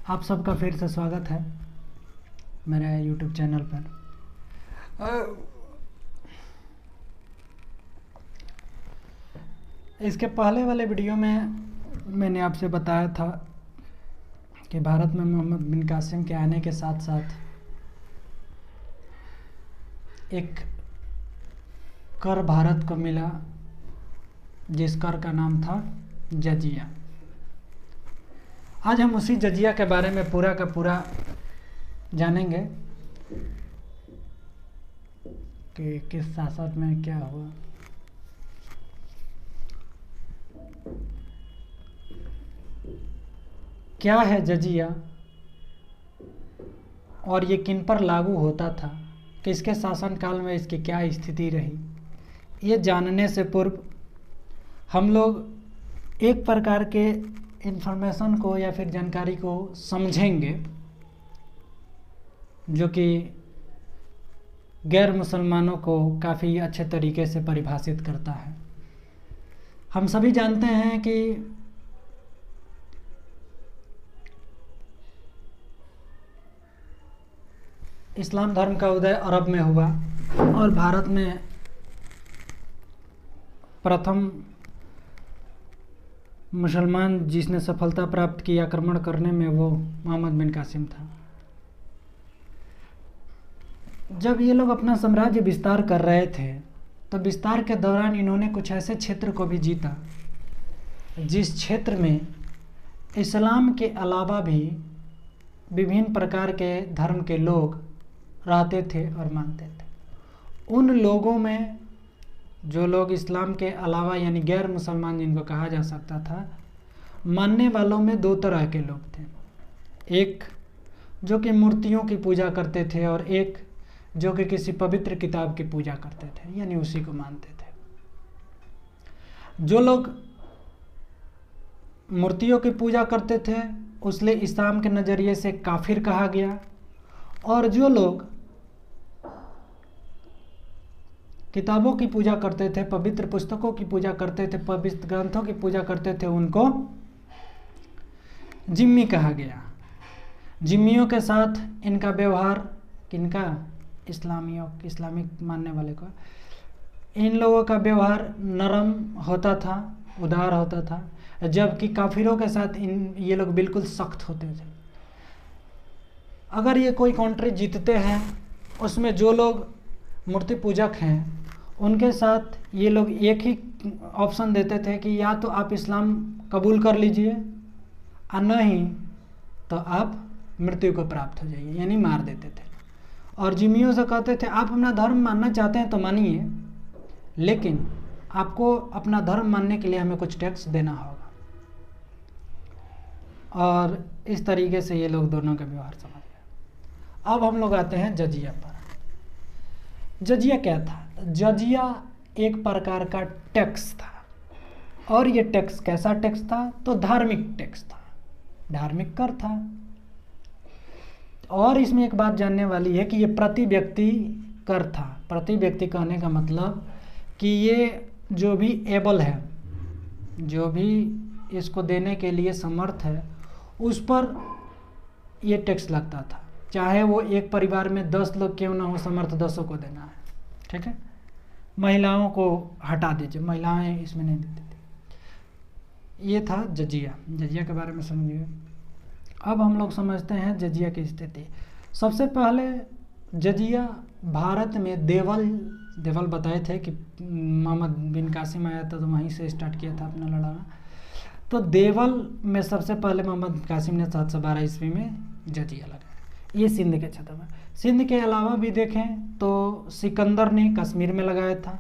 आप सबका फिर से स्वागत है मेरे YouTube चैनल पर। इसके पहले वाले वीडियो में मैंने आपसे बताया था कि भारत में मोहम्मद बिन कासिम के आने के साथ साथ एक कर भारत को मिला, जिस कर का नाम था जजिया। आज हम उसी जजिया के बारे में पूरा का पूरा जानेंगे कि किस शासक में क्या हुआ। क्या है जजिया और ये किन पर लागू होता था, किसके शासनकाल में इसकी क्या स्थिति रही, ये जानने से पूर्व हम लोग एक प्रकार के इन्फॉर्मेशन को या फिर जानकारी को समझेंगे जो कि गैर मुसलमानों को काफ़ी अच्छे तरीके से परिभाषित करता है। हम सभी जानते हैं कि इस्लाम धर्म का उदय अरब में हुआ और भारत में प्रथम मुसलमान जिसने सफलता प्राप्त की आक्रमण करने में वो मोहम्मद बिन कासिम था। जब ये लोग अपना साम्राज्य विस्तार कर रहे थे तो विस्तार के दौरान इन्होंने कुछ ऐसे क्षेत्र को भी जीता जिस क्षेत्र में इस्लाम के अलावा भी विभिन्न प्रकार के धर्म के लोग रहते थे और मानते थे। उन लोगों में जो लोग इस्लाम के अलावा यानी गैर मुसलमान जिनको कहा जा सकता था, मानने वालों में दो तरह के लोग थे। एक जो कि मूर्तियों की पूजा करते थे और एक जो कि किसी पवित्र किताब की पूजा करते थे यानी उसी को मानते थे। जो लोग मूर्तियों की पूजा करते थे उसलिए इस्लाम के नज़रिए से काफिर कहा गया, और जो लोग किताबों की पूजा करते थे, पवित्र पुस्तकों की पूजा करते थे, पवित्र ग्रंथों की पूजा करते थे, उनको जिम्मी कहा गया। जिम्मियों के साथ इनका व्यवहार, किनका, इस्लामिक मानने वाले को, इन लोगों का व्यवहार नरम होता था, उदार होता था, जबकि काफिरों के साथ ये लोग बिल्कुल सख्त होते थे। अगर ये कोई कंट्री जीतते हैं उसमें जो लोग मूर्ति पूजक हैं उनके साथ ये लोग एक ही ऑप्शन देते थे कि या तो आप इस्लाम कबूल कर लीजिए और नहीं तो आप मृत्यु को प्राप्त हो जाइए, यानी मार देते थे। और जिम्मियों से कहते थे आप अपना धर्म मानना चाहते हैं तो मानिए, लेकिन आपको अपना धर्म मानने के लिए हमें कुछ टैक्स देना होगा। और इस तरीके से ये लोग दोनों का व्यवहार समझ गए। अब हम लोग आते हैं जजिया पर। जजिया क्या था? जजिया एक प्रकार का टैक्स था, और ये टैक्स कैसा टैक्स था? तो धार्मिक टैक्स था, धार्मिक कर था। और इसमें एक बात जानने वाली है कि ये प्रति व्यक्ति कर था। प्रति व्यक्ति कहने का मतलब कि ये जो भी एबल है, जो भी इसको देने के लिए समर्थ है, उस पर ये टैक्स लगता था। चाहे वो एक परिवार में 10 लोग क्यों ना हो, समर्थ 10 को देना है, ठीक है। महिलाओं को हटा दीजिए, महिलाएं इसमें नहीं देती थी। ये था जजिया। जजिया के बारे में समझिए। अब हम लोग समझते हैं जजिया की स्थिति। सबसे पहले जजिया भारत में देवल बताए थे कि मोहम्मद बिन कासिम आया था तो वहीं से स्टार्ट किया था अपना लड़ाना। तो देवल में सबसे पहले मोहम्मद बिन कासिम ने 712 ईस्वी में जजिया लगाया। ये सिंध के क्षेत्र में। सिंध के अलावा भी देखें तो सिकंदर ने कश्मीर में लगाया था।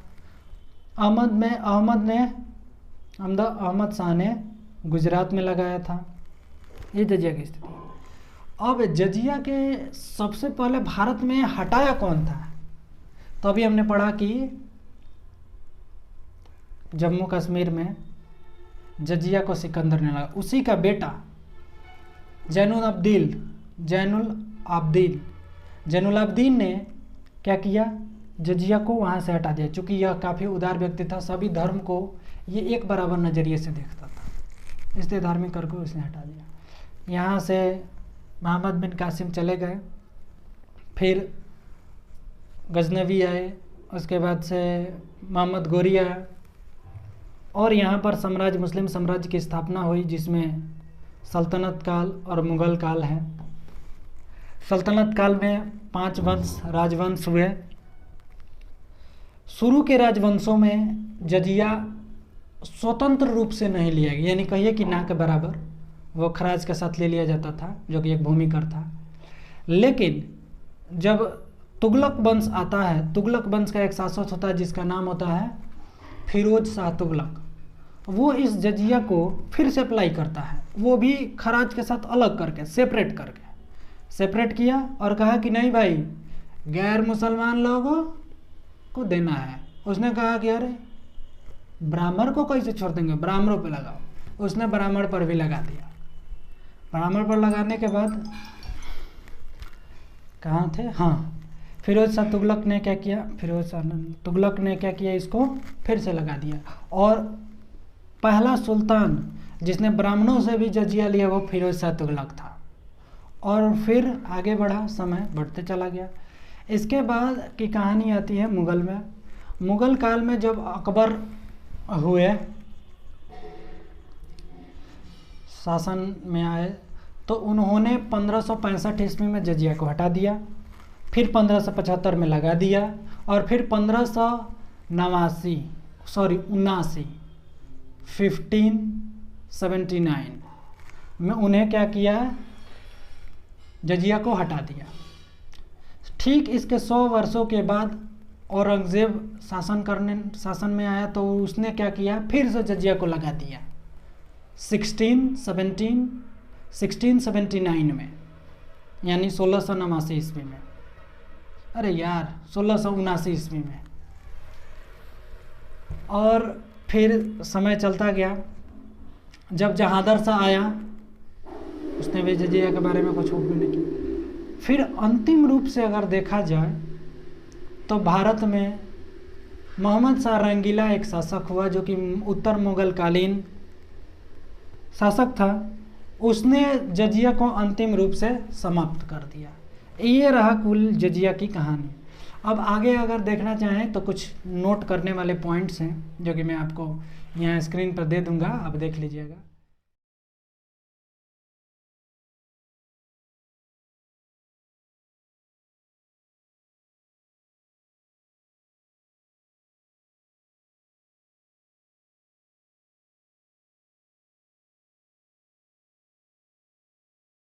अहमद शाह ने गुजरात में लगाया था। ये जजिया की स्थिति। अब जजिया के सबसे पहले भारत में हटाया कौन था? तो अभी हमने पढ़ा कि जम्मू कश्मीर में जजिया को सिकंदर ने लगा। उसी का बेटा जैनुल आब्दीन ने क्या किया? जजिया को वहाँ से हटा दिया। चूँकि यह काफ़ी उदार व्यक्ति था, सभी धर्म को ये एक बराबर नज़रिए से देखता था, इसलिए धार्मिक कर को इसने हटा दिया। यहाँ से मोहम्मद बिन कासिम चले गए, फिर गजनवी आए, उसके बाद से मोहम्मद गोरी आया और यहाँ पर साम्राज्य, मुस्लिम साम्राज्य की स्थापना हुई, जिसमें सल्तनत काल और मुग़ल काल है। सल्तनत काल में 5 वंश, राजवंश हुए। शुरू के राजवंशों में जजिया स्वतंत्र रूप से नहीं लिया गया, यानी कहिए कि ना के बराबर वो खराज के साथ ले लिया जाता था, जो कि एक भूमि कर था। लेकिन जब तुगलक वंश आता है, तुगलक वंश का एक शासक होता है जिसका नाम होता है फिरोज शाह तुगलक, वो इस जजिया को फिर से अप्लाई करता है, वो भी खराज के साथ अलग करके, सेपरेट किया और कहा कि नहीं भाई, गैर मुसलमान लोगों को देना है। उसने कहा कि अरे ब्राह्मण को कैसे छोड़ देंगे, ब्राह्मणों पे लगाओ। उसने ब्राह्मण पर भी लगा दिया। ब्राह्मण पर लगाने के बाद कहाँ थे, हाँ, फिरोज शाह तुगलक ने क्या किया, तुगलक ने क्या किया, इसको फिर से लगा दिया। और पहला सुल्तान जिसने ब्राह्मणों से भी जजिया लिया वो फिरोज शाह तुगलक था। और फिर आगे बढ़ा, समय बढ़ते चला गया। इसके बाद की कहानी आती है मुग़ल में। मुग़ल काल में जब अकबर हुए, शासन में आए, तो उन्होंने 1565 ईस्वी में जजिया को हटा दिया, फिर 1575 में लगा दिया, और फिर 1579 में उन्हें क्या किया, जजिया को हटा दिया। ठीक इसके 100 वर्षों के बाद औरंगज़ेब शासन में आया, तो उसने क्या किया, फिर से जजिया को लगा दिया 1679 में, यानी 1679 ईस्वी में, अरे यार 1679 ईस्वी में। और फिर समय चलता गया। जब जहांगीर शाह आया, उसने भी जजिया के बारे में कुछ हुक्म नहीं किया। फिर अंतिम रूप से अगर देखा जाए तो भारत में मोहम्मद शाह रंगीला एक शासक हुआ, जो कि उत्तर मुग़ल कालीन शासक था। उसने जजिया को अंतिम रूप से समाप्त कर दिया। ये रहा कुल जजिया की कहानी। अब आगे अगर देखना चाहें तो कुछ नोट करने वाले पॉइंट्स हैं, जो कि मैं आपको यहाँ स्क्रीन पर दे दूँगा, आप देख लीजिएगा।